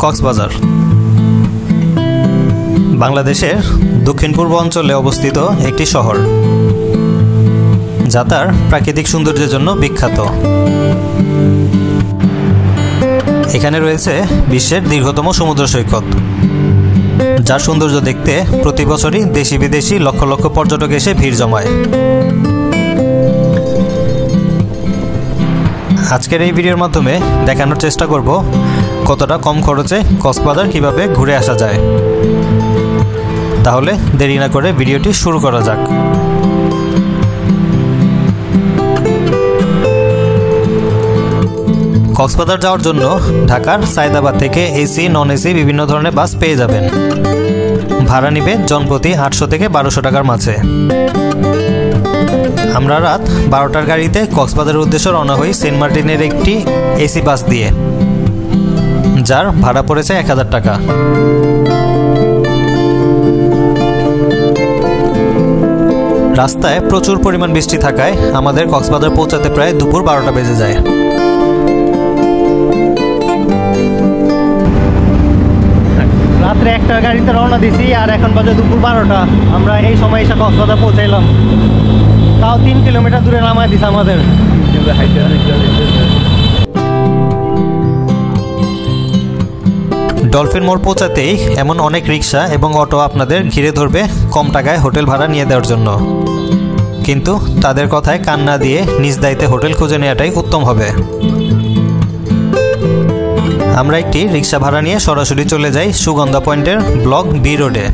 কক্সবাজার বাংলাদেশের দক্ষিণ পূর্ব অঞ্চলে অবস্থিত একটি শহর, যা তার প্রাকৃতিক সৌন্দর্যের জন্য বিখ্যাত। এখানে রয়েছে বিশ্বের দীর্ঘতম সমুদ্র সৈকত, যার সৌন্দর্য দেখতে প্রতি বছরই দেশি বিদেশি লক্ষ লক্ষ পর্যটক এসে ভিড় জমায়। আজকের এই ভিডিওর মাধ্যমে দেখানোর চেষ্টা করব কতটা কম খরচে কক্সবাজার কিভাবে ঘুরে আসা যায়। তাহলে দেরি না করে ভিডিওটি শুরু করা যাক। কক্সবাজার যাওয়ার জন্য ঢাকার সায়দাবাদ থেকে এসি নন এসি বিভিন্ন ধরনের বাস পেয়ে যাবেন। ভাড়া নিবে জনপ্রতি 800 থেকে 1200 টাকার মাঝে। আমরা রাত 12টার গাড়িতে কক্সবাজারের উদ্দেশ্যে রওনা হই সেন্ট মার্টিনের একটি এসি বাস দিয়ে, যার ভাড়া পড়েছে 1000 টাকা। রাস্তায় প্রচুর পরিমাণ বৃষ্টি থাকায় আমাদের কক্সবাজার পৌঁছাতে প্রায় দুপুর 12টা বেজে যায়। রাত্রে একটা গাড়িতে রওনা দিছি, আর এখন বাজে দুপুর 12টা। আমরা এই সময় এসে কক্সবাজার পৌঁছাইলাম, তাও 3 কিলোমিটার দূরে নামায় দিছে আমাদের। ডলফিন মোড় পৌঁছাতেই এমন অনেক রিক্সা এবং অটো আপনাদের ঘিরে ধরবে কম টাকায় হোটেল ভাড়া নিয়ে দেওয়ার জন্য, কিন্তু তাদের কথায় কান না দিয়ে নিজ দায়িত্বে হোটেল খুঁজে নেওয়াটাই উত্তম হবে। আমরা একটি রিক্সা ভাড়া নিয়ে সরাসরি চলে যাই সুগন্ধা পয়েন্টের ব্লক বি রোডে,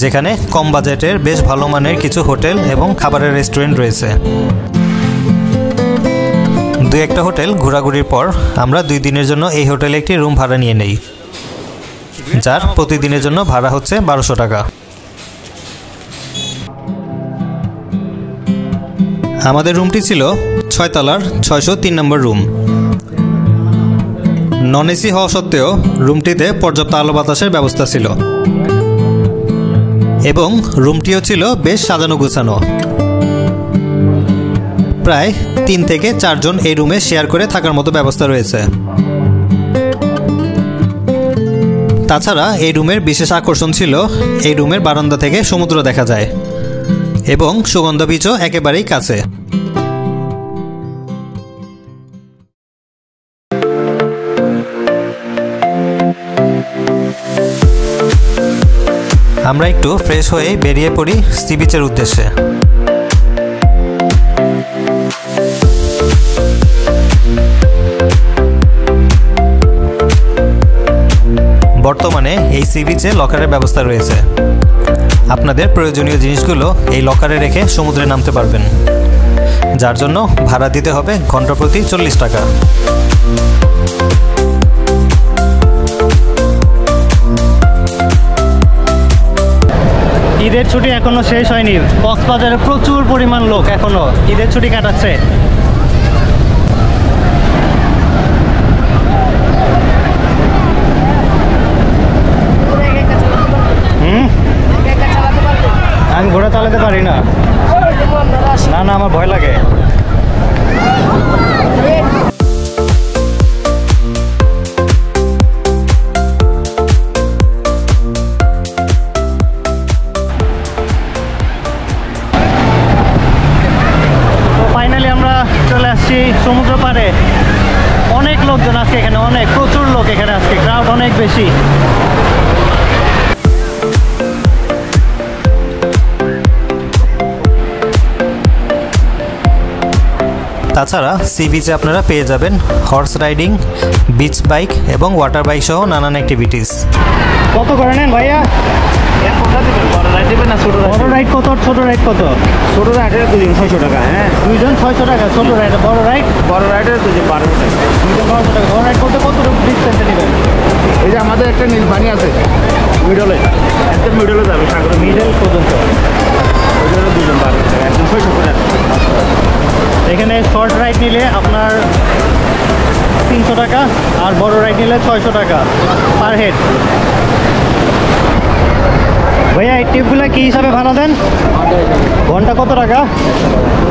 যেখানে কম বাজেটের বেশ ভালো মানের কিছু হোটেল এবং খাবারের রেস্টুরেন্ট রয়েছে। 2-1টা হোটেল ঘোরাঘুরির পর আমরা 2 দিনের জন্য এই হোটেলে একটি রুম ভাড়া নিয়ে নেই, যার প্রতিদিনের জন্য ভাড়া হচ্ছে 1200 টাকা। আমাদের রুমটি ছিল 6 তলার 603 নম্বর রুম। নন এসি হওয়া সত্ত্বেও রুমটিতে পর্যাপ্ত আলো বাতাসের ব্যবস্থা ছিল এবং রুমটিও ছিল বেশ সাজানো গোছানো। প্রায় 3 থেকে 4 জন এই রুমে শেয়ার করে থাকার মতো ব্যবস্থা রয়েছে। তাছাড়া এই রুমের বিশেষ আকর্ষণ ছিল এই রুমের বারান্দা থেকে সমুদ্র দেখা যায় এবং সুগন্ধা বিচও একেবারেই কাছে। আমরা একটু ফ্রেশ হয়ে বেরিয়ে পড়ি সি বিচের উদ্দেশ্যে। বর্তমানে এই সি বিচে লকারের ব্যবস্থা রয়েছে। আপনাদের প্রয়োজনীয় জিনিসগুলো এই লকারে রেখে সমুদ্রে নামতে পারবেন, যার জন্য ভাড়া দিতে হবে ঘন্টা প্রতি 40 টাকা। ঈদের ছুটি এখনো শেষ হয়নি, কক্সবাজারে প্রচুর পরিমাণ লোক এখনো ঈদের ছুটি কাটাচ্ছে। আমি ঘোড়া চালাতে পারি না, না আমার ভয় লাগে। চলে আসছি সমুদ্র পাড়ে। অনেক লোকজন আজকে এখানে, প্রচুর লোক এখানে আজকে, ক্রাউড অনেক বেশি। তাছাড়া সি বিচে আপনারা পেয়ে যাবেন হর্স রাইডিং, বিচ বাইক এবং ওয়াটার বাইক সহ নানান অ্যাক্টিভিটিস। কত করে নেন ভাইয়া? বড় রাইড কত? ছোট রাইড কত? ছোট রাইডের 600 টাকা। হ্যাঁ, 2জন 600 টাকা। ছোট রাইড, বড় রাইডের 1200 টাকা। 1200 টাকা। বড় রাইড করতে কত ডিস্টেন্সে নেবেন? এই যে আমাদের একটা নীল পানি আছে মিডলে, একদম মিডলে যাবে, সাগরের মিডল পর্যন্ত। ওইটা 2জন 1200 টাকা, একদম 600 টাকা। এখানে শর্ট রাইড নিলে আপনার 300 টাকা, আর বড় রাইড নিলে 600 টাকা পার হেড। ভাইয়া এই টিপগুলো কী হিসাবে ভাড়া দেন? ঘন্টা কত টাকা?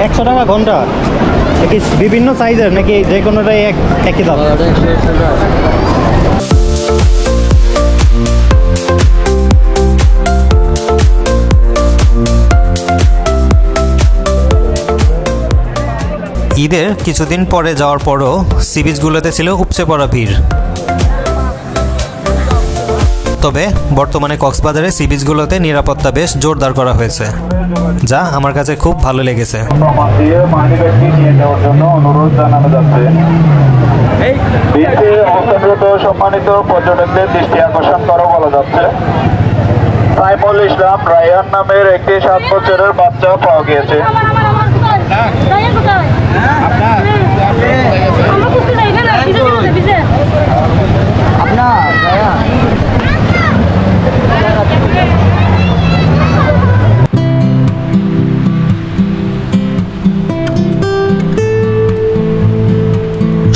100 টাকা ঘন্টা। নাকি বিভিন্ন সাইজের, নাকি যে কোনোটাই একই দাম? ঈদের কিছুদিন পরে যাওয়ার পরও সি বিচগুলোতে ছিল উপচে পড়া ভিড়। তবে বর্তমানে কক্সবাজারে সি বিচগুলোতে নিরাপত্তা বেশ জোরদার করা হয়েছে, যা আমার কাছে খুব ভালো লেগেছে। সম্মানিত পর্যটকদের দৃষ্টি আকর্ষণ করা বলা যাচ্ছে, সাইমুল ইসলাম রায়হান নামের একটি 7 বছরের বাচ্চা পাওয়া গিয়েছে।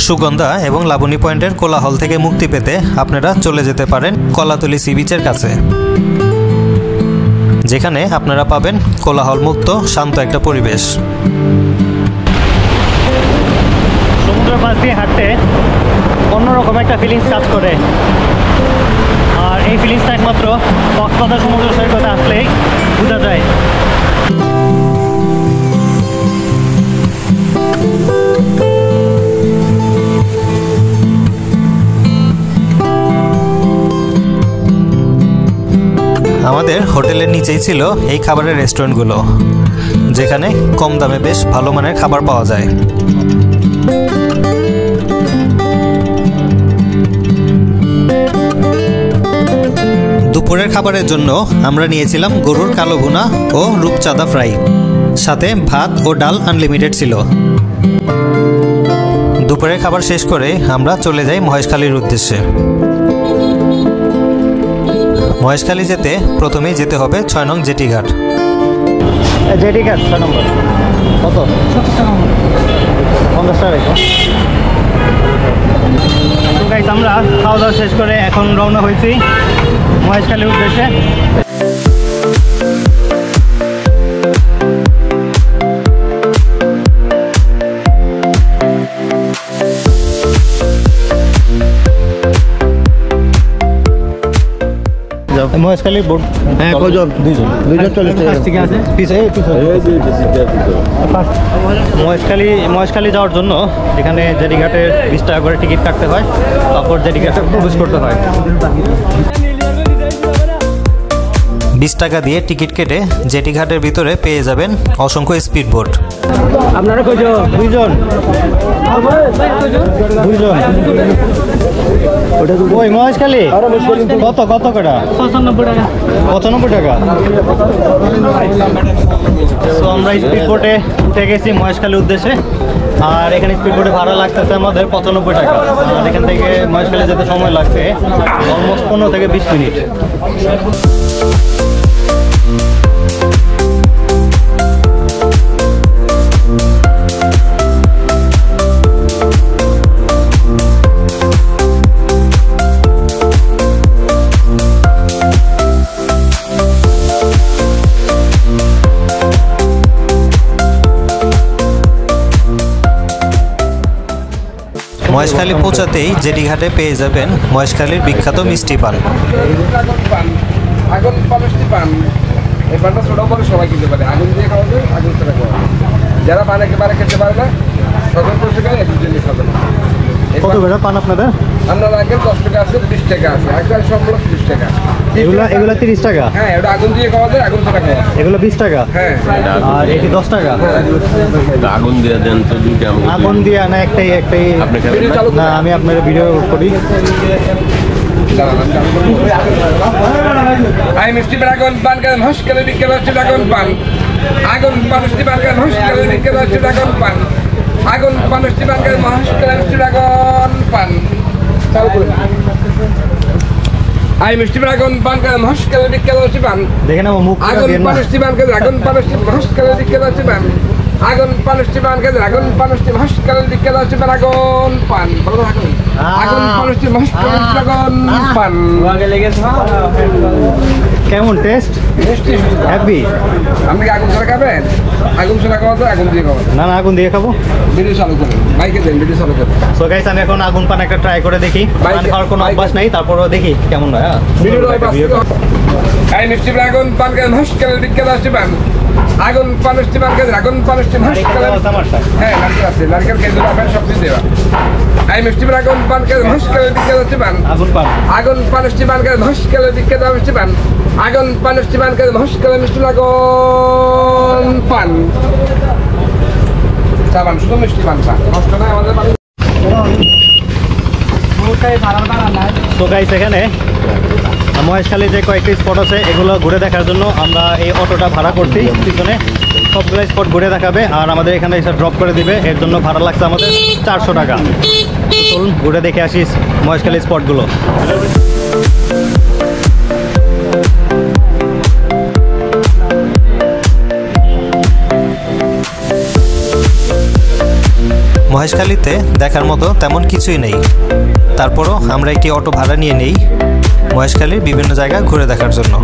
সুগন্ধা এবং লাবণী পয়েন্টের কোলাহল থেকে মুক্তি পেতে আপনারা চলে যেতে পারেন কলাতলি সি বিচের কাছে, যেখানে আপনারা পাবেন কোলাহল মুক্ত শান্ত একটা পরিবেশ। সমুদ্রের পাশ দিয়ে হাঁটতে অন্যরকম একটা ফিলিংস কাজ করে, আর এই ফিলিংসটা একমাত্র কক্সবাজার সমুদ্র সৈকতে আসলেই বোঝা যায়। আমাদের হোটেলের নিচেই ছিল এই খাবারের রেস্টুরেন্টগুলো, যেখানে কম দামে বেশ ভালো মানের খাবার পাওয়া যায়। দুপুরের খাবারের জন্য আমরা নিয়েছিলাম গরুর কালো ভুনা ও রূপচাঁদা ফ্রাই, সাথে ভাত ও ডাল আনলিমিটেড ছিল। দুপুরের খাবার শেষ করে আমরা চলে যাই মহেশখালীর উদ্দেশ্যে। মহেশখালী যেতে প্রথমেই যেতে হবে 6 নং জেটি ঘাট। জেটি ঘাট 6 নম্বর কত? 50 টাকা। তো গাইস, আমরা খাওয়া দাওয়া শেষ করে এখন রওনা হয়েছি মহেশখালীর উদ্দেশ্যে। মহেশখালী বোট কজন? দুইজন চলে মহেশখালী যাওয়ার জন্য এখানে জেটিঘাটে 20 টাকা করে টিকিট কাটতে হয়, তারপর জেটিঘাটে প্রবেশ করতে হয়। 20 টাকা দিয়ে টিকিট কেটে জেটিঘাটের ভিতরে পেয়ে যাবেন অসংখ্য স্পিড বোট। আপনারা কয়জন? দুইজন। ওই মহেশখালী কত কত কটা? 95 টাকা। 95 টাকা। তো আমরা স্পিড বোটে উঠে গেছি মহেশখালীর উদ্দেশ্যে, আর এখানে স্পিড বোটে ভাড়া লাগতেছে আমাদের 95 টাকা। আর এখান থেকে মহেশখালী যেতে সময় লাগছে অলমোস্ট 15 থেকে 20 মিনিট। মহেশখালী পৌঁছাতেই জেটিঘাটে পেয়ে যাবেন মহেশখালীর বিখ্যাত মিষ্টি পান। আগুন পানষ্টি পান, এই পানটা ছোট বড় সবাই কিনতে পারে। আগুন দিয়ে খাওয়া যায়, আগুন ছাড়া খাওয়া যায়। যারা পান একেবারে খেতে পারে না, তখন 10 টাকা একটু জন্য খাবে না। কত করে পান আপনাদের? আপনার আগে 10 টাকা আছে, 20 টাকা আছে, একবার সবগুলো 30 টাকা। এগুলা 30 টাকা? হ্যাঁ, এটা আগুন দিয়ে খাওয়া যায়, আগুন ছাড়া খাওয়া যায়। এগুলো 20 টাকা? হ্যাঁ। আর এটি 10 টাকা? আগুন দিয়ে দেন তো দুইটা। আগুন দিয়ে না, একটাই। আপনি না, আমি আপনার ভিডিও করি। আই মিষ্টি পান আগুন পান কেন হসকালে বিকেল হচ্ছে আগুন পান। আগুন পানষ্টি পান কেন হসকালে বিকেল হচ্ছে আগুন পান। আগুন পানষ্টি পান কেন হসকালে হচ্ছে আগুন পান। চালু করে আই মিষ্টি পান আগুন পান কেন হসকালে বিকেল হচ্ছে পান। দেখেন আমার মুখ আগুন পানষ্টি পান কেন আগুন পানষ্টি হসকালে বিকেল হচ্ছে পান। আগুন পানষ্টি পান কেন আগুন পানষ্টি হসকালে বিকেল হচ্ছে পান। আগুন পান বলো আগুন। আগুন পানষ্টি হসকালে আগুন পান। কেমন টেস্ট? হ্যাপি? আপনি কি আগুন ছাড়া খাবেন? আগুন ছাড়া খাওয়া তো আগুন দিয়ে খাওয়া। না, আগুন দিয়ে খাবো। ভিডিও চালু করেন, বাইকে দেন, ভিডিও চালু করেন। সো গাইস, আমি এখন আগুন পান একটা ট্রাই করে দেখি। পান খাওয়ার কোনো অভ্যাস নাই, তারপরও দেখি কেমন হয়। ভিডিও আই মিষ্টি আগুন পান কেন হসকালে বিকেল আসছে পান। আগুন 5টি পান খাবেন আগুন 5টি মহেশখালী হ্যাঁ নারকেল আছে নারকেল খেজুর আপেল সব কিছু দেওয়া এই মিষ্টি পান আগুন পান খাবেন মহেশখালী দিকে যাচ্ছে পান আগুন 5টি পান খাবেন মহেশখালী দিকে যাওয়া মিষ্টি পান আগুন 5টি পান খাবেন মহেশখালী মিষ্টি আগুন পান চাবান শুধু মিষ্টি পান চা নষ্ট না আমাদের পান তো গাইস এখানে মহেশখালী যে কয়েকটি স্পট আছে এগুলো ঘুরে দেখার জন্য আমরা এই অটোটা ভাড়া করছি পিছনে সবগুলো স্পট ঘুরে দেখাবে আর আমাদের এখানে এসে ড্রপ করে দিবে এর জন্য ভাড়া লাগছে আমাদের 400 টাকা চলুন ঘুরে দেখে আসি মহেশখালী স্পটগুলো মহেশখালীতে দেখার মতো তেমন কিছুই নেই, তারপরও আমরা একটি অটো ভাড়া নিয়ে নেই মহেশখালীর বিভিন্ন জায়গা ঘুরে দেখার জন্য।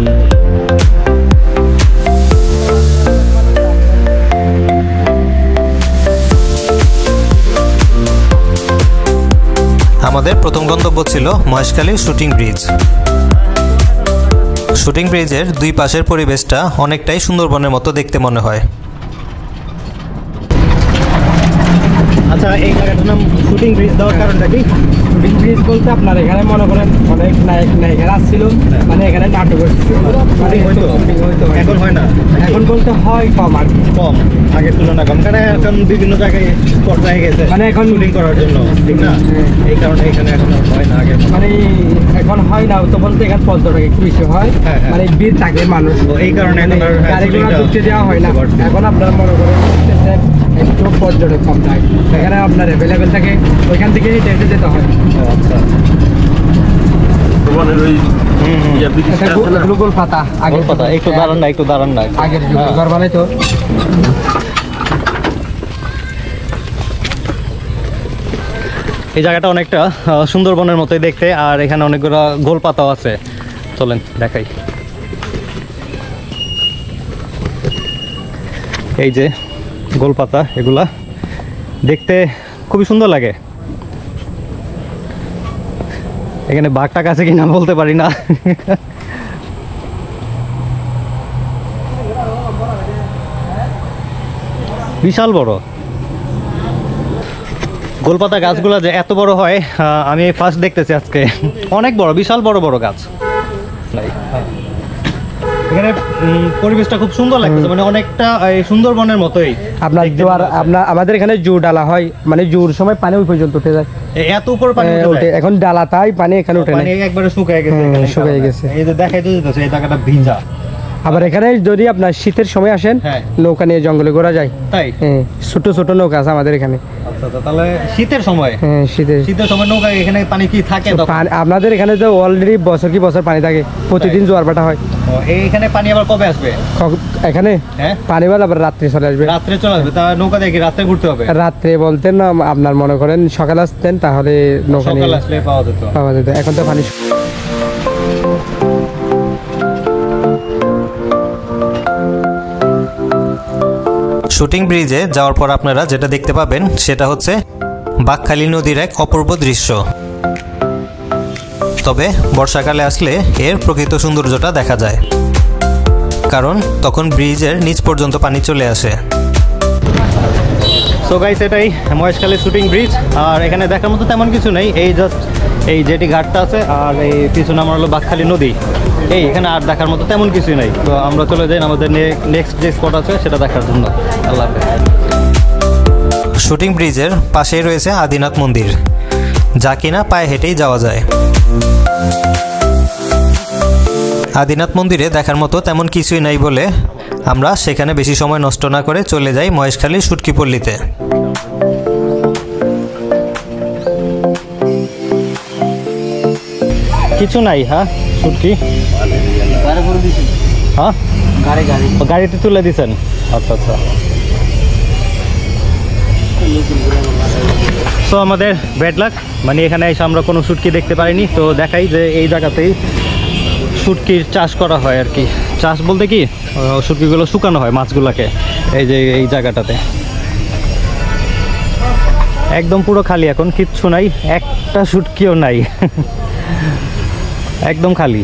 আমাদের প্রথম গন্তব্য ছিল মহেশখালীর শুটিং ব্রিজ। শুটিং ব্রিজের দুই পাশের পরিবেশটা অনেকটাই সুন্দরবনের মতো দেখতে মনে হয়। আচ্ছা, এই জায়গাটার নাম শুটিং ব্রিজ দেওয়ার কারণটা কি? শুটিং ব্রিজ বলতে আপনার এখানে মনে করেন অনেক নায়িকারা আসছিল, মানে এখানে নাটক হচ্ছিল, মানে এখন হয় না, এখন বলতে হয় কম আর কম, আগের তুলনায় কম, কারণ এখন বিভিন্ন জায়গায় স্পট হয়ে গেছে মানে এখন শুটিং করার জন্য, ঠিক না? এই কারণে এখানে এখন হয় না, আগে মানে এখন হয় না তো বলতে এখানে পর্যটক একটু বেশি হয়, মানে ভিড় থাকে মানুষ, এই কারণে গাড়িগুলো ঢুকতে দেওয়া হয় না। এখন আপনারা মনে করেন একটু পর্যটক কম থাকে, এখানে আপনার অ্যাভেলেবেল থাকে, ওইখান থেকে হেঁটে হেঁটে যেতে হয়। আচ্ছা, গ্লুকোল পাতা, আগের পাতা, একটু দাঁড়ান না, আগের ঘর বানাই তো। এই জায়গাটা অনেকটা সুন্দরবনের মতোই দেখতে, আর এখানে অনেকগুলো গোল পাতাও আছে, চলেন দেখাই। এই যে গোল পাতা, এগুলা দেখতে খুবই সুন্দর লাগে। এখানে বাঘটা কাছে কিনা বলতে পারি না। বিশাল বড় গোলপাতা গাছগুলো যে এত বড় হয় আমি ফার্স্ট দেখতেছি আজকে। অনেক বড়, বিশাল বড় বড় গাছ। এখানে পরিবেশটা খুব সুন্দর লাগছে, মানে অনেকটা সুন্দরবনের মতোই। আপনার জোয়ার, আপনার আমাদের এখানে জোর ডালা হয়, মানে জোর সময় পানি ওই পর্যন্ত উঠে যায়, এত উপর পানি উঠে। এখন ডালা তাই পানি এখানে উঠে না, পানি একবারে শুকিয়ে গেছে, শুকিয়ে গেছে। এই যে দেখাই দিতেছে এই জায়গাটা ভিজা। আবার এখানে যদি আপনার শীতের সময় আসেন, নৌকা নিয়ে জঙ্গলে ঘোরা যায়, তাই ছোট ছোট নৌকা আছে আমাদের এখানে। তাহলে শীতের সময়, শীতের সময় নৌকা এখানে পানি কি থাকে? আপনাদের এখানে তো অলরেডি বছর কি বছর পানি থাকে, প্রতিদিন জোয়ার ভাটা হয়। এইখানে পানি আবার কবে আসবে? এখানে পানি বল আবার রাত্রে চলে আসবে। রাত্রে চলে আসবে, তা নৌকা দেখি রাত্রে ঘুরতে হবে। রাত্রে বলতেন না, আপনার মনে করেন সকালে আসতেন, তাহলে নৌকা নিয়ে আসলে পাওয়া যেত। এখন তো পানি। শুটিং ব্রিজে যাওয়ার পর আপনারা যেটা দেখতে পাবেন সেটা হচ্ছে বাঁকখালী নদীর এক অপূর্ব দৃশ্য। তবে বর্ষাকালে আসলে এর প্রকৃত সৌন্দর্যটা দেখা যায়, কারণ তখন ব্রিজের নিচ পর্যন্ত পানি চলে আসে। সো গাইস, এটাই মহেশখালী শুটিং ব্রিজ, আর এখানে দেখার মতো তেমন কিছু নেই। এই জাস্ট এই জেটি ঘাটটা আছে, আর এই পিছনে আমার হলো বাঁকখালী নদী। এখানে আর দেখার মতো তেমন কিছুই নাই। তো আমরা চলে যাই আমাদের নেক্সট যে স্পট আছে সেটা দেখার জন্য। আল্লাহ হাফেজ। শুটিং ব্রিজের পাশেই রয়েছে আদিনাথ মন্দির, যা কিনা পায়ে হেঁটেই যাওয়া যায়। আদিনাথ মন্দিরে দেখার মতো তেমন কিছুই নাই বলে আমরা সেখানে বেশি সময় নষ্ট না করে চলে যাই মহেশখালীর শুটকি পল্লীতে। কিছু নাই, হ্যাঁ শুটকি হ্যাঁ গাড়িতে তুলে দিছেন? আচ্ছা আচ্ছা। সো আমাদের ব্যাড লাক, মানে এখানে এসে আমরা কোনো শুটকি দেখতে পারিনি। তো দেখাই যে এই জায়গাতেই শুটকির চাষ করা হয় আর কি। চাষ বলতে কি, শুটকিগুলো শুকানো হয় মাছগুলোকে। এই যে এই জায়গাটাতে একদম পুরো খালি, এখন কিচ্ছু নাই, একটা শুটকিও নাই, একদম খালি।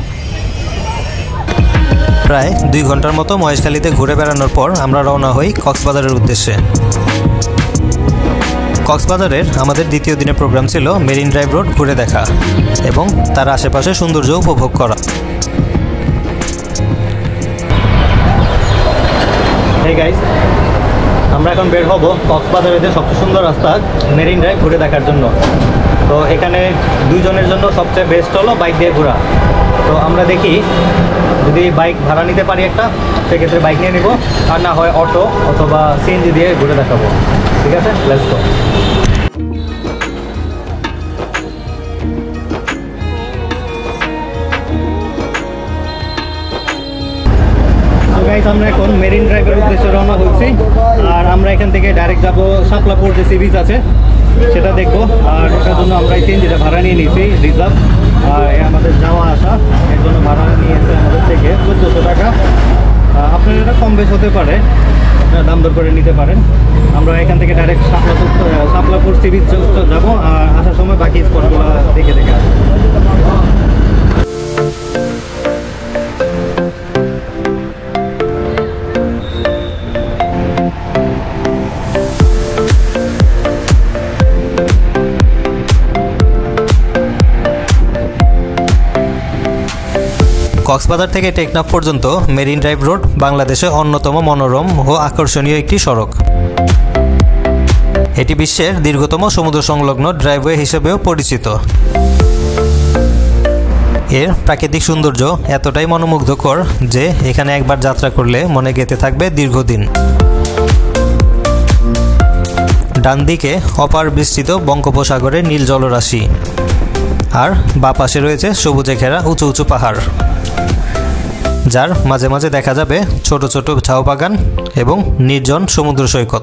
প্রায় 2 ঘন্টার মতো মহেশখালীতে ঘুরে বেড়ানোর পর আমরা রওনা হই কক্সবাজারের উদ্দেশ্যে। কক্সবাজারের আমাদের দ্বিতীয় দিনের প্রোগ্রাম ছিল মেরিন ড্রাইভ রোড ঘুরে দেখা এবং তার আশেপাশে সৌন্দর্য উপভোগ করা। হেই গাইস, আমরা এখন বের হব কক্সবাজারের যে সবচেয়ে সুন্দর রাস্তা মেরিন ড্রাইভ ঘুরে দেখার জন্য। তো এখানে 2 জনের জন্য সবচেয়ে বেস্ট হলো বাইক দিয়ে ঘোরা। তো আমরা দেখি যদি বাইক ভাড়া নিতে পারি একটা, সেক্ষেত্রে বাইক নিয়ে নিব, আর না হয় অটো অথবা সিএনজি দিয়ে ঘুরে দেখাবো। ঠিক আছে, লেটস গো। আমরা এখন মেরিন ড্রাইভের উদ্দেশ্যে রওনা হচ্ছি, আর আমরা এখান থেকে ডাইরেক্ট যাব শাপলাপুর যে সি বিচ আছে সেটা দেখবো। আর এটার জন্য আমরা এই সিএনজিটা ভাড়া নিয়ে নিয়েছি রিজার্ভ, আর আমাদের যাওয়া আসা এর জন্য ভাড়া নিয়েছে আমাদের থেকে 1400 টাকা। আপনার এটা কম বেশ হতে পারে, আপনারা দাম দর করে নিতে পারেন। আমরা এখান থেকে ডাইরেক্ট শাপলাপুর সি বিচ যাবো, আর আসার সময় বাকি স্পটগুলো দেখে দেখে আসবো। কক্সবাজার থেকে টেকনাফ পর্যন্ত মেরিন ড্রাইভ রোড বাংলাদেশে অন্যতম মনোরম ও আকর্ষণীয় একটি সড়ক। এটি বিশ্বের দীর্ঘতম সমুদ্র সংলগ্ন ড্রাইভওয়ে হিসেবেও পরিচিত। এর প্রাকৃতিক সৌন্দর্য এতটাই মনোমুগ্ধকর যে এখানে একবার যাত্রা করলে মনে গেঁথে থাকবে দীর্ঘদিন। ডান দিকে অপার বিস্তৃত বঙ্গোপসাগরের নীল জলরাশি, আর বাঁ পাশে রয়েছে সবুজে ঘেরা উঁচু উঁচু পাহাড়, যার মাঝে মাঝে দেখা যাবে ছোট ছোট ঝাউ বাগান এবং নির্জন সমুদ্র সৈকত।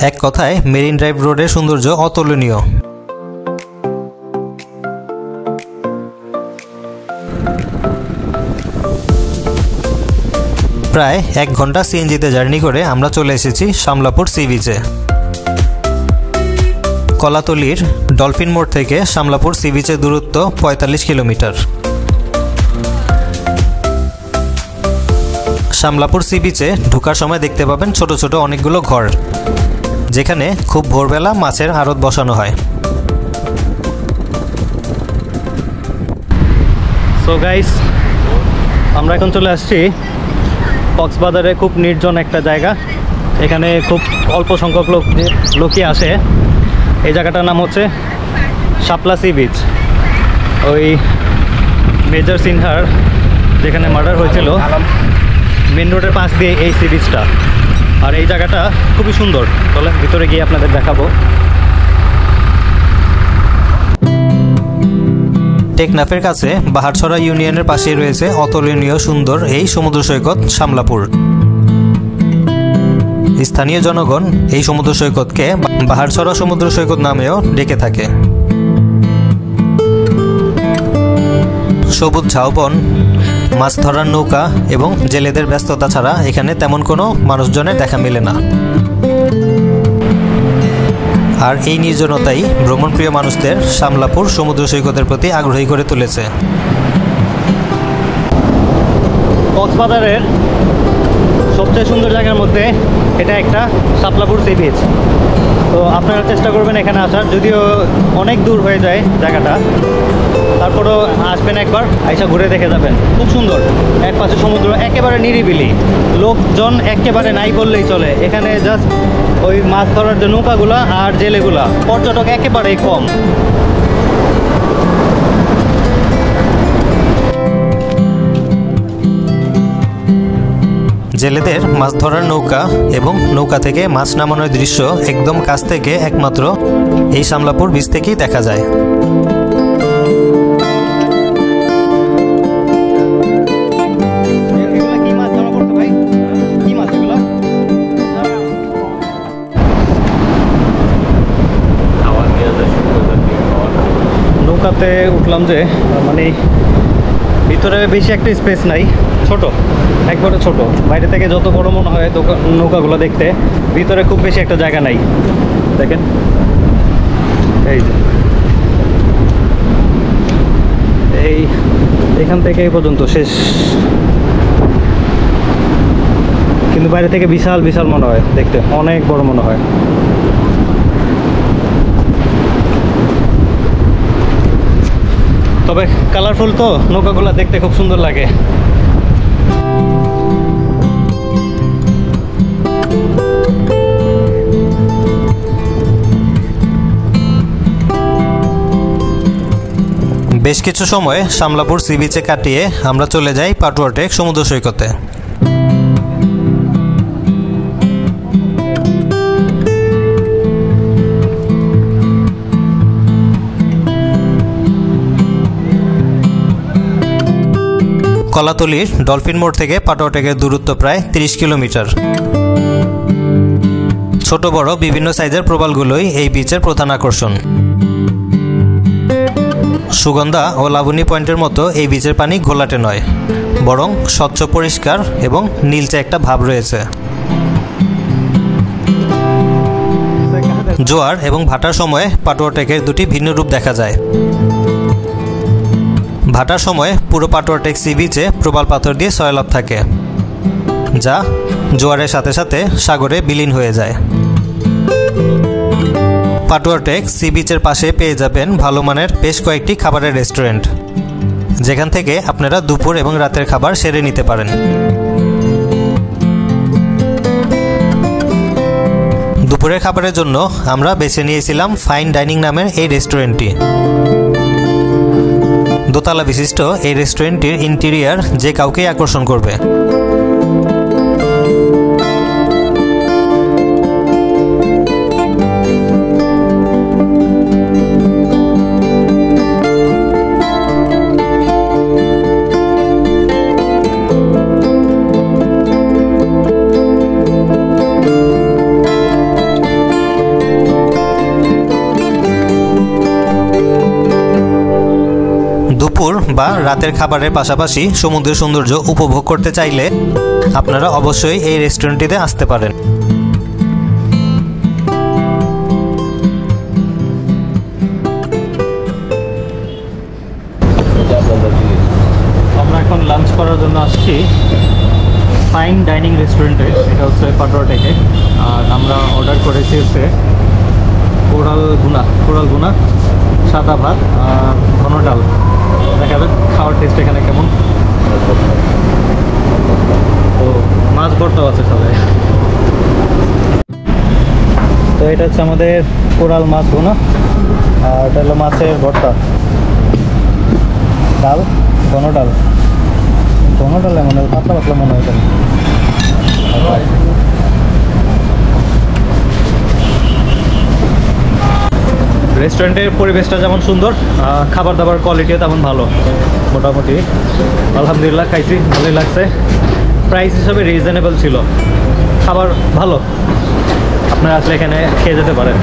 এক কথায় মেরিন ড্রাইভ রোডের সৌন্দর্য অতুলনীয়। প্রায় 1 ঘন্টা সিএনজিতে জার্নি করে আমরা চলে এসেছি শামলাপুর সি বিচে। কলাতলির ডলফিন মোড় থেকে শামলাপুর সি বিচের দূরত্ব 45 কিলোমিটার। শামলাপুর সি বিচে ঢোকার সময় দেখতে পাবেন ছোট ছোট অনেকগুলো ঘর, যেখানে খুব ভোরবেলা মাছের আড়ত বসানো হয়। সো গাইস, আমরা এখন চলে আসছি কক্সবাজারে খুব নির্জন একটা জায়গা। এখানে খুব অল্প সংখ্যক লোকই আসে। এই জায়গাটার নাম হচ্ছে শাপলা সি বিচ। ওই মেজর সিনহার যেখানে মার্ডার হয়েছিল মেন রোডের পাশ দিয়ে এই সি বিচটা। আর এই জায়গাটা খুবই সুন্দর। চলে ভিতরে গিয়ে আপনাদের দেখাবো। টেকনাফের কাছে বাহারছড়া ইউনিয়নের পাশেই রয়েছে অতুলনীয় সুন্দর এই সমুদ্র সৈকত শামলাপুর। স্থানীয় জনগণ এই সমুদ্র সৈকতকে বাহারছড়া সমুদ্র সৈকত নামেও ডেকে থাকে। সবুজ ঝাউবন, মাছ ধরার নৌকা এবং জেলেদের ব্যস্ততা ছাড়া এখানে তেমন কোনো মানুষজনের দেখা মেলে না। আর এই নির্জনতাই ভ্রমণপ্রিয় মানুষদের শামলাপুর সমুদ্র সৈকতের প্রতি আগ্রহী করে তুলেছে। কক্সবাজারের সবচেয়ে সুন্দর জায়গার মধ্যে এটা একটা শাপলাপুর সি বিচ। তো আপনারা চেষ্টা করবেন এখানে আসার, যদিও অনেক দূর হয়ে যায় জায়গাটা, তারপরেও আসবেন একবার, আইসা ঘুরে দেখে যাবেন। খুব সুন্দর, এক পাশে সমুদ্র, একেবারে নিরিবিলি, লোকজন একেবারে নাই বললেই চলে। এখানে জাস্ট ওই মাছ ধরার যে নৌকাগুলা আর জেলেগুলা, পর্যটক একেবারেই কম। জেলেদের মাছ ধরার নৌকা এবং নৌকা থেকে মাছ নামানোর দৃশ্য একদম কাছ থেকে একমাত্র এই শামলাপুর বিচ থেকেই দেখা যায়। নৌকাতে উঠলাম যে মানে ভিতরে বেশি একটা স্পেস নাই, ছোট, একবারে ছোট। বাইরে থেকে যত বড় মনে হয় নৌকাগুলো দেখতে, ভিতরে খুব বেশি একটা জায়গা নাই। দেখেন এই এখান থেকে এই পর্যন্ত শেষ, কিন্তু বাইরে থেকে বিশাল বিশাল মনে হয়, দেখতে অনেক বড় মনে হয়। তবে কালারফুল তো নৌকাগুলো দেখতে খুব সুন্দর লাগে। বেশ কিছু সময় শামলাপুর সি বিচে কাটিয়ে আমরা চলে যাই পাটুয়া টেক সমুদ্র সৈকতে। কলাতলির ডলফিন মোড় থেকে পাটুয়া টেকের দূরত্ব প্রায় 30 কিলোমিটার। ছোট বড় বিভিন্ন সাইজের প্রবালগুলোই এই বিচের প্রধান আকর্ষণ। সুগন্ধা ও লাবণী পয়েন্টের মতো এই বিচের পানি ঘোলাটে নয়, বরং স্বচ্ছ পরিষ্কার এবং নীলচে একটা ভাব রয়েছে। জোয়ার এবং ভাটার সময়ে পাটুয়া টেকের দুটি ভিন্ন রূপ দেখা যায়। ভাটার সময় পুরো পাটুয়া টেক সি বিচে প্রবাল পাথর দিয়ে সয়লাব থাকে, যা জোয়ারের সাথে সাথে সাগরে বিলীন হয়ে যায়। পাটুয়া টেক সি বিচের পাশে পেয়ে যাবেন ভালো মানের বেশ কয়েকটি খাবারের রেস্টুরেন্ট, যেখান থেকে আপনারা দুপুর এবং রাতের খাবার সেরে নিতে পারেন। দুপুরের খাবারের জন্য আমরা বেছে নিয়েছিলাম ফাইন ডাইনিং নামের এই রেস্টুরেন্টটি। দোতলা বিশিষ্ট এই রেস্টুরেন্টটির ইন্টেরিয়ার যে কাউকেই আকর্ষণ করবে। দুপুর বা রাতের খাবারের পাশাপাশি সমুদ্রের সৌন্দর্য উপভোগ করতে চাইলে আপনারা অবশ্যই এই রেস্টুরেন্টটিতে আসতে পারেন। আমরা এখন লাঞ্চ করার জন্য আসছি ফাইন ডাইনিং রেস্টুরেন্টে, এটা হচ্ছে পাটুয়া টেকে। আর আমরা অর্ডার করেছি হচ্ছে কোরাল গুনা, সাদা ভাত আর ঘন ডাল। দেখা যাক খাওয়ার টেস্ট এখানে কেমন। তো মাছ ভর্তাও আছে সবাই। তো এটা হচ্ছে আমাদের কোরাল মাছ ভুনা, আর এটা হলো মাছের ভর্তা, ডাল ঘন ডাল মনে হয় পাতলা পাতলা মনে হয়। রেস্টুরেন্টের পরিবেশটা যেমন সুন্দর, খাবার দাবার কোয়ালিটিও তেমন ভালো। মোটামুটি আলহামদুলিল্লাহ খাইছি, ভালোই লাগছে। প্রাইস হিসাবে রিজনেবল ছিল, খাবার ভালো। আপনারা আসলে এখানে খেয়ে যেতে পারেন।